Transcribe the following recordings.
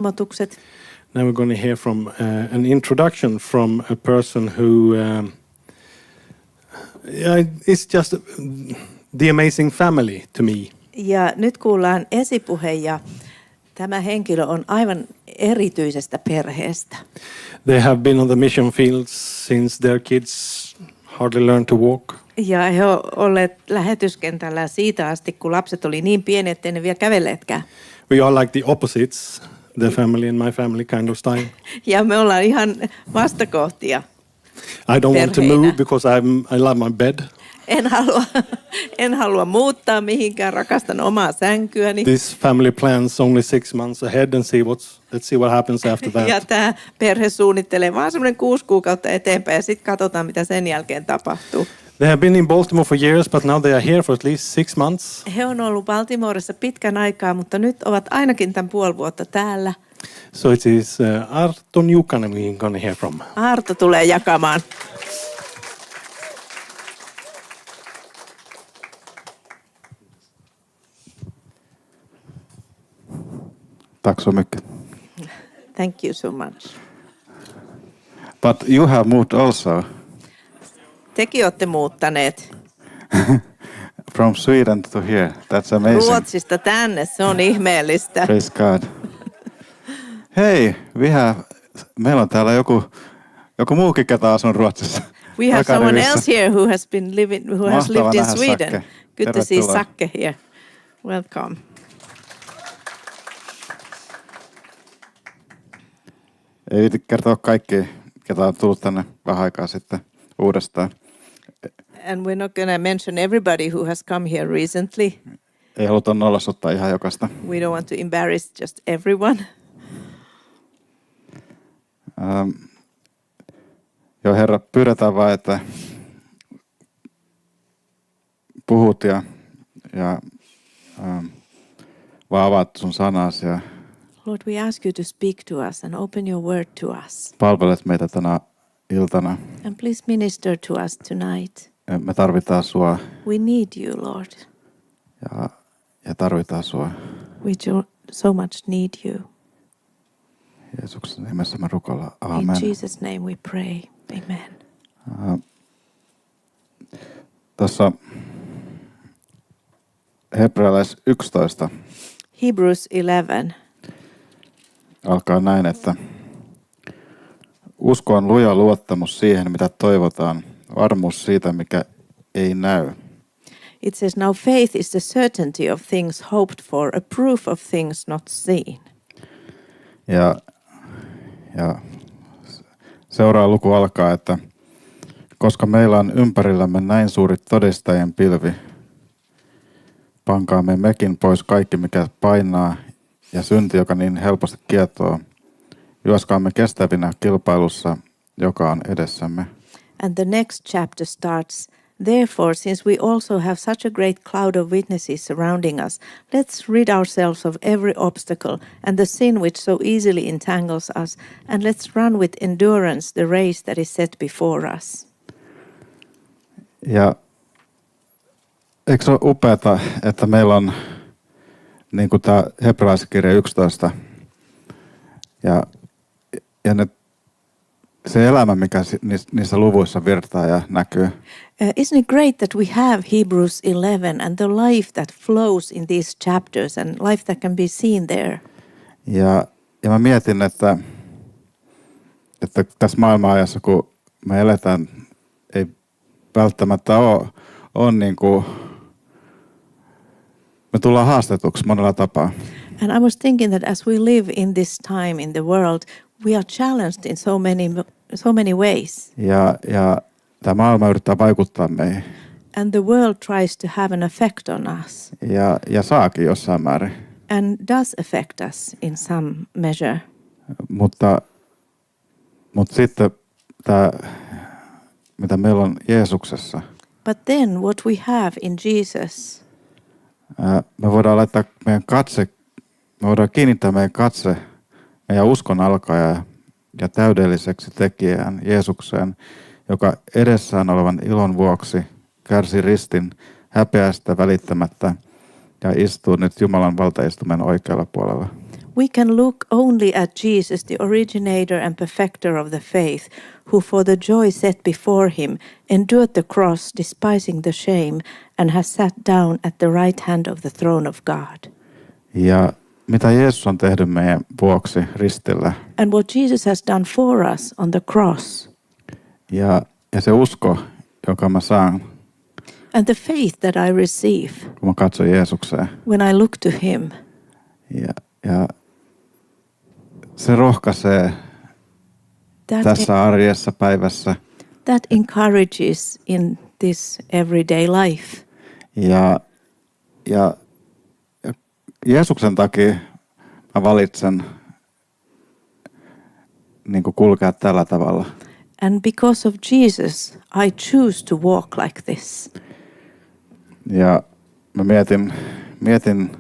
ilmoitukset. Now we're going to hear from an introduction from a person who is just the amazing family to me. Ja nyt kuullaan esipuhe ja tämä henkilö on aivan erityisestä perheestä. They have been on the mission fields since their kids hardly learned to walk. Ja he ovat olleet lähetyskentällä siitä asti, kun lapset oli niin pieni, ettei ne vielä kävelleetkään. We are like the opposites, the family and my family kind of style. Ja me ollaan ihan vastakohtia. I don't want to perheinä. move because I love my bed. En halua muuttaa mihinkään, rakastan omaa sänkyäni. This family plans only 6 months ahead and let's see what happens after that. Ja tämä perhe suunnittelee vaan semmoinen 6 kuukautta eteenpäin ja sitten katsotaan, mitä sen jälkeen tapahtuu. They have been in Baltimore for years, but now they are here for at least 6 months. He on ollut Baltimoressa pitkän aikaa, mutta nyt ovat ainakin tämän puoli vuotta täällä. So it is Arto Njukanen we're going to hear from. Arto tulee jakamaan. Tack så mycket. Thank you so much. But you have moved also Tekin olette muuttaneet from Sweden to here. That's amazing. Ruotsista tänne, se on ihmeellistä. Praise God. Hei, meillä on täällä joku muukin, ketä asun Ruotsissa. We have someone Takarivissä. else here who has lived in nähdä, Sweden. Sakke. Good to see Tervetuloa. Sakke here. Welcome. Ei viiti kertoa kaikki, ketä on tullut tänne vähän aikaa sitten uudestaan. And we're not going to mention everybody who has come here recently. Ei haluta nollasuttaa ihan jokaista. We don't want to embarrass just everyone. Joo, Herra, pyydetään vaan, että puhut ja vaan avaat sun sanasi ja Lord, we ask you to speak to us and open your word to us. palvelet meitä tänä iltana. And please minister to us tonight. Me tarvitaan sua We need you, Lord. ja tarvitaan sua. We so much need you. Jeesuksen nimessä me rukoillaan. In Amen. Jesus' name we pray. Amen. Tuossa Hebrealais 11 Hebrews 11. alkaa näin, että usko on luja luottamus siihen, mitä toivotaan, varmuus siitä, mikä ei näy. It says, now faith is the certainty of things hoped for, a proof of things not seen. Ja seuraava luku alkaa, että koska meillä on ympärillämme näin suuri todistajien pilvi, pankaamme mekin pois kaikki, mikä painaa, ja synti, joka niin helposti kietoo. Juoskaamme kestävinä kilpailussa, joka on edessämme. And the next chapter starts, therefore, since we also have such a great cloud of witnesses surrounding us, let's rid ourselves of every obstacle and the sin which so easily entangles us, and let's run with endurance the race that is set before us. Ja eikö se ole upeata, että meillä on niin kuin tämä Hebrealaiskirja 11 ja se elämä, mikä niissä luvuissa virtaa ja näkyy. Isn't it great that we have Hebrews 11 and the life that flows in these chapters and life that can be seen there? Ja mä mietin, että tässä maailmanajassa, kun me eletään, ei välttämättä ole niin kuin, me tullaan haastetuksi monella tapaa. And I was thinking that as we live in this time in the world, we are challenged in so many ways. Ja tämä maailma yrittää vaikuttaa meihin. And the world tries to have an effect on us. Ja saakin jossain määrin. And does affect us in some measure. Mutta sitten tämä, mitä meillä on Jeesuksessa. But then what we have in Jesus, me voidaan laittaa meidän katse, me voidaan kiinnittää meidän katse meidän uskon alkaja ja täydelliseksi tekijään Jeesukseen, joka edessään olevan ilon vuoksi kärsi ristin häpeästä välittämättä ja istuu nyt Jumalan valtaistumen oikealla puolella. We can look only at Jesus, the originator and perfecter of the faith, who for the joy set before him endured the cross, despising the shame, and has sat down at the right hand of the throne of God. Ja mitä Jeesus on tehnyt meidän vuoksi ristillä. And what Jesus has done for us on the cross. Ja se usko, joka mä saan, And the faith that I receive kun mä katson Jeesukseen. when I look to him. Ja se rohkaisee tässä arjessa päivässä. That encourages in this everyday life. Ja Jeesuksen takia mä valitsen niin kuin kulkea tällä tavalla. And because of Jesus, I choose to walk like this. Ja mä mietin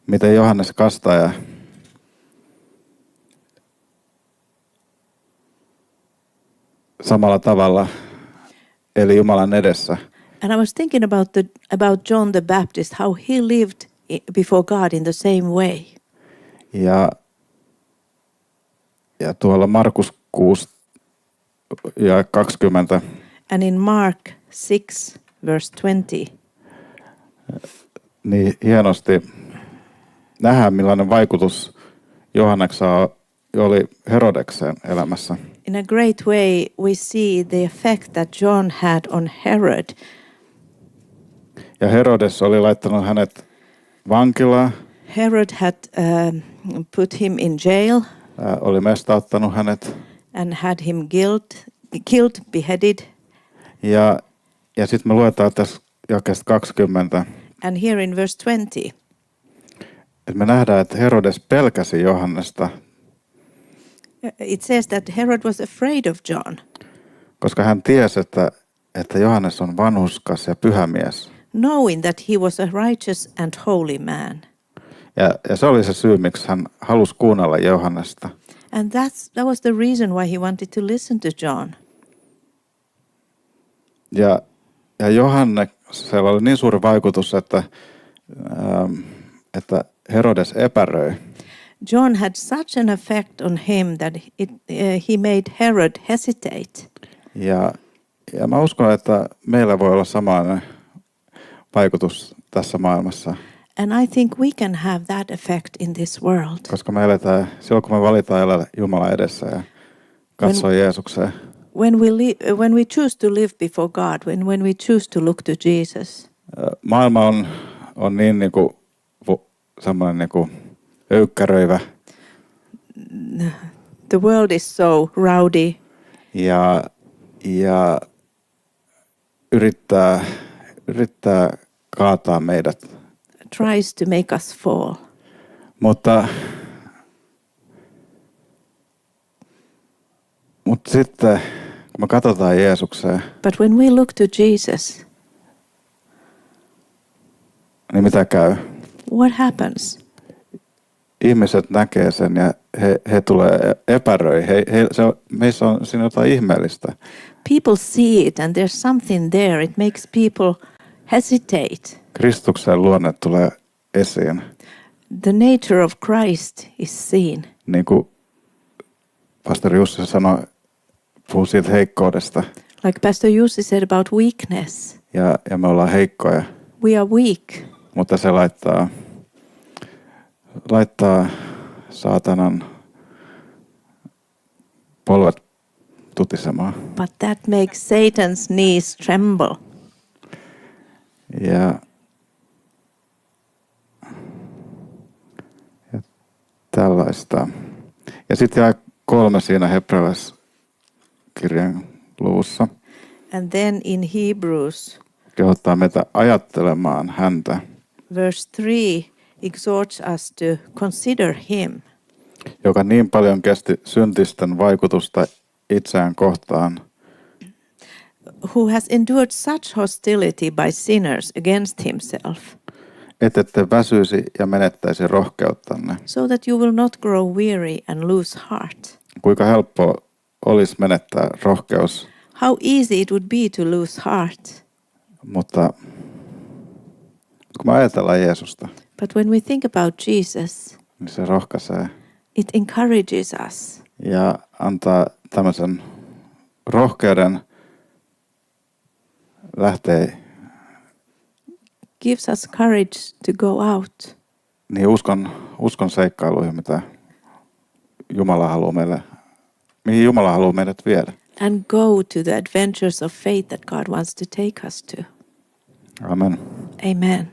miten Johannes Kastaja samalla tavalla eli Jumalan edessä. And I was thinking about John the Baptist, how he lived before God in the same way. Ja tuolla Markus 6 ja 20. And in Mark 6 verse 20. Niin hienosti nähdään millainen vaikutus Johanneksella oli Herodeksen elämässä. In a great way we see the effect that John had on Herod. Ja Herodes oli laittanut hänet vankilaan. Herod had put him in jail. Oli mestauttanut hänet. And had him killed, beheaded. Ja sitten me luetaan tässä jakeesta 20. And here in verse 20. Että me nähdään, että Herodes pelkäsi Johannesta. It says that Herod was afraid of John. Koska hän tiesi, että Johannes on vanhurskas ja pyhä mies. Knowing that he was a righteous and holy man. Ja se oli se syy, miksi hän halusi kuunnella Johannesta. And that was the reason why he wanted to listen to John. Ja Johanneksella oli niin suuri vaikutus, että Herodes epäröi. John had such an effect on him that he made Herod hesitate. Ja mä uskon, että meillä voi olla samanlainen vaikutus tässä maailmassa. And I think we can have that effect in this world. Koska me eletään, silloin kun me valitaan elää Jumalan edessä ja katsoa Jeesukseen. When we choose to live before God, when we choose to look to Jesus. Maailma on niin niinku semmoinen niinku öykkäröivä. The world is so rowdy. Ja yrittää kaataa meidät. Tries to make us fall. Mutta sitten, kun me katsotaan Jeesukseen, But when we look to Jesus, niin mitä käy? what happens? Ihmiset näkee sen ja he tulee epäröi. Meissä on siinä jotain ihmeellistä. People see it and there's something there. It makes people hesitate. Kristuksen luonne tulee esiin. The nature of Christ is seen. Niin kuin pastori Jussi sanoi, puhuu siitä heikkoudesta. Like Pastor Jussi said about weakness. Ja me ollaan heikkoja. We are weak. Mutta se laittaa saatanan polvet tutisemaan. But that makes Satan's knees tremble. Ja tällaista. Ja sitten jää 3 siinä hebrealaiskirjan luvussa. And then in Hebrews, Kehottaa meitä ajattelemaan häntä, verse 3 exhorts us to consider him, joka niin paljon kesti syntisten vaikutusta itseään kohtaan, who has endured such hostility by sinners against himself, ettette väsyisi ja menettäisi rohkeuttanne. so that you will not grow weary and lose heart. Kuinka helppoa olisi menettää rohkeus, How easy it would be to lose heart. mutta kun me ajatellaan Jeesusta, But when we think about Jesus, niin se rohkaisee It encourages us. ja antaa tämmöisen rohkeuden lähteä Gives us courage to go out. niin uskon seikkailuihin, mihin Jumala haluaa meidät viedä. And go to the adventures of faith that God wants to take us to. Amen. Amen.